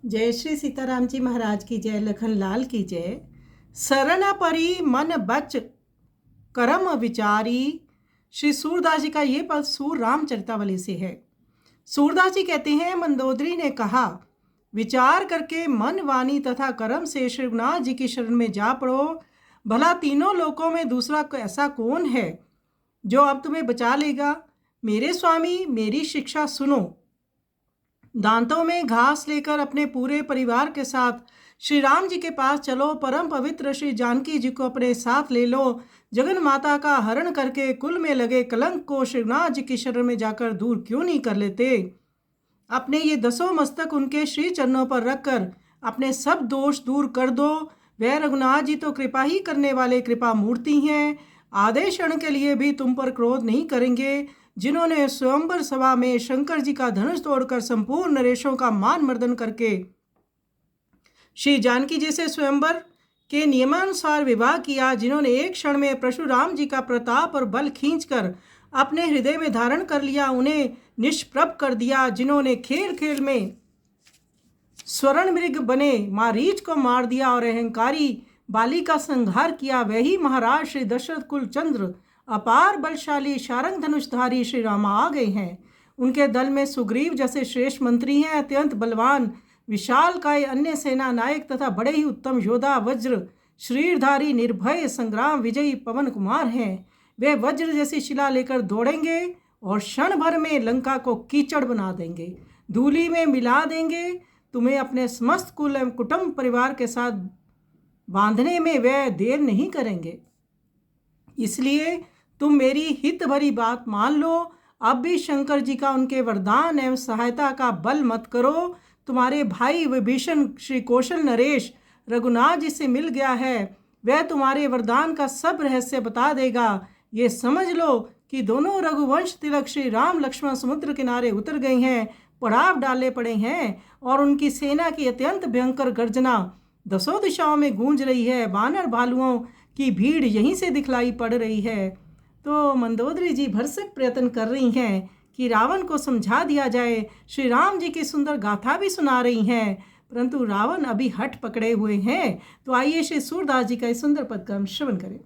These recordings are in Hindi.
जय श्री सीताराम जी महाराज की जय, लखन लाल की जय। शरण परी मन बच करम विचारी। श्री सूरदास जी का ये पद सूर रामचरितावली से है। सूरदास जी कहते हैं, मंदोदरी ने कहा, विचार करके मन वाणी तथा कर्म से श्री रघुनाथ जी की शरण में जा पड़ो। भला तीनों लोकों में दूसरा ऐसा कौन है जो अब तुम्हें बचा लेगा। मेरे स्वामी, मेरी शिक्षा सुनो। दांतों में घास लेकर अपने पूरे परिवार के साथ श्री राम जी के पास चलो। परम पवित्र श्री जानकी जी को अपने साथ ले लो। जगन माता का हरण करके कुल में लगे कलंक को श्रीनाथ जी की शरण में जाकर दूर क्यों नहीं कर लेते। अपने ये 10 मस्तक उनके श्री चरणों पर रखकर अपने सब दोष दूर कर दो। वह रघुनाथ जी तो कृपा ही करने वाले कृपा मूर्ति हैं। आधे क्षण के लिए भी तुम पर क्रोध नहीं करेंगे। जिन्होंने स्वयंवर सभा में शंकर जी का धनुष तोड़कर संपूर्ण नरेशों का मान मर्दन करके श्री जानकी जी से स्वयंवर के नियमानुसार विवाह किया, जिन्होंने एक क्षण में परशुराम जी का प्रताप और बल खींचकर अपने हृदय में धारण कर लिया, उन्हें निष्प्रभ कर दिया, जिन्होंने खेल खेल में स्वर्ण मृग बने मारीच को मार दिया और अहंकारी बाली का संहार किया, वही महाराज श्री दशरथ कुल चंद्र अपार बलशाली शारंग धनुषधारी श्री रामा आ गए हैं। उनके दल में सुग्रीव जैसे श्रेष्ठ मंत्री हैं, अत्यंत बलवान विशाल काय अन्य सेना नायक तथा बड़े ही उत्तम योद्धा वज्र श्रीरधारी निर्भय संग्राम विजयी पवन कुमार हैं। वे वज्र जैसी शिला लेकर दौड़ेंगे और क्षण भर में लंका को कीचड़ बना देंगे, धूलि में मिला देंगे। तुम्हें अपने समस्त कुल एवं कुटुंब परिवार के साथ बांधने में वे देर नहीं करेंगे। इसलिए तुम मेरी हित भरी बात मान लो। अब भी शंकर जी का उनके वरदान एवं सहायता का बल मत करो। तुम्हारे भाई विभीषण श्री कौशल नरेश रघुनाथ जी से मिल गया है, वह तुम्हारे वरदान का सब रहस्य बता देगा। ये समझ लो कि दोनों रघुवंश तिलक श्री राम लक्ष्मण समुद्र किनारे उतर गए हैं, पड़ाव डाले पड़े हैं और उनकी सेना की अत्यंत भयंकर गर्जना 10 दिशाओं में गूंज रही है। बानर भालुओं की भीड़ यहीं से दिखलाई पड़ रही है। तो मंदोदरी जी भरसक प्रयत्न कर रही हैं कि रावण को समझा दिया जाए। श्री राम जी की सुंदर गाथा भी सुना रही हैं, परंतु रावण अभी हट पकड़े हुए हैं। तो आइए श्री सूरदास जी का इस सुंदर पद का हम श्रवण करें।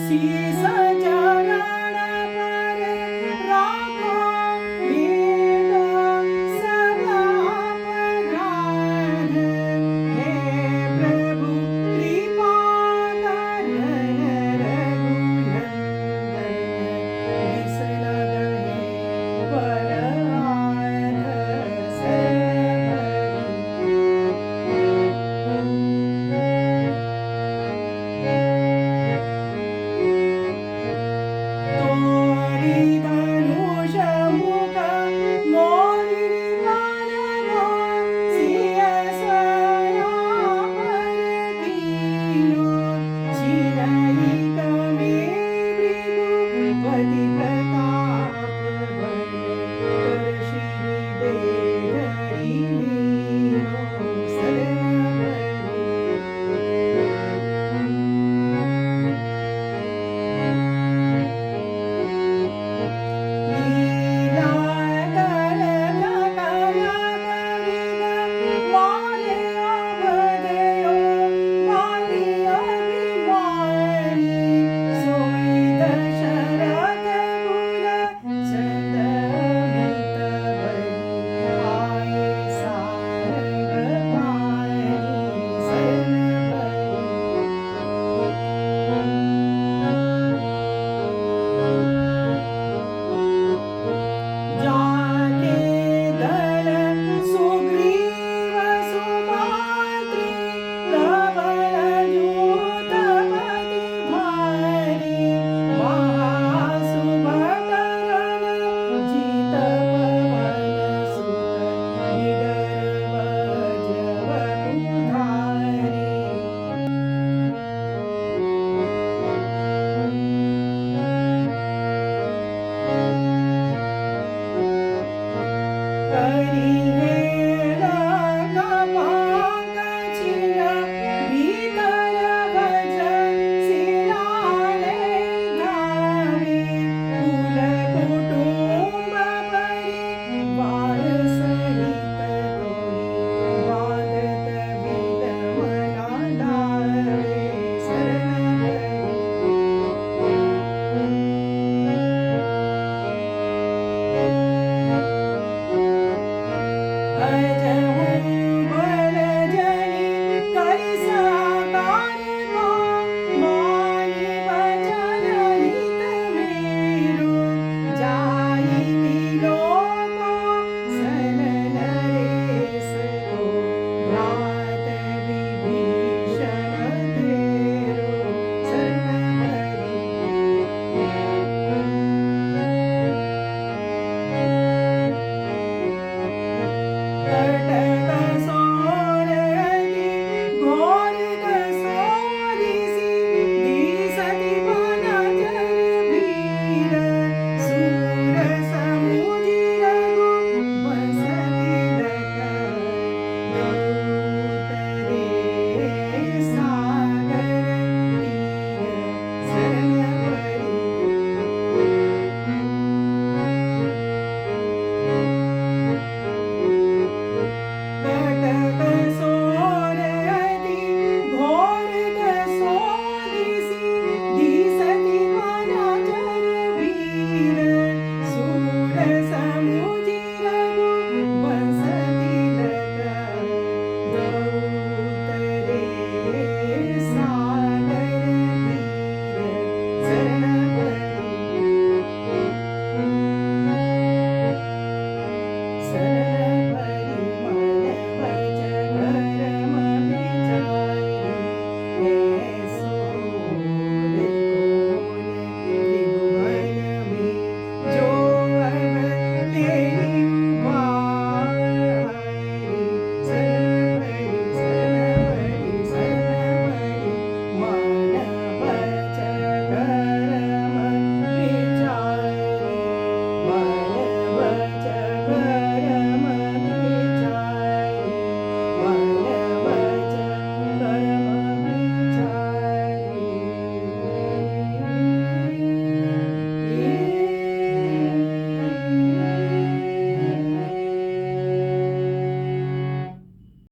Jesus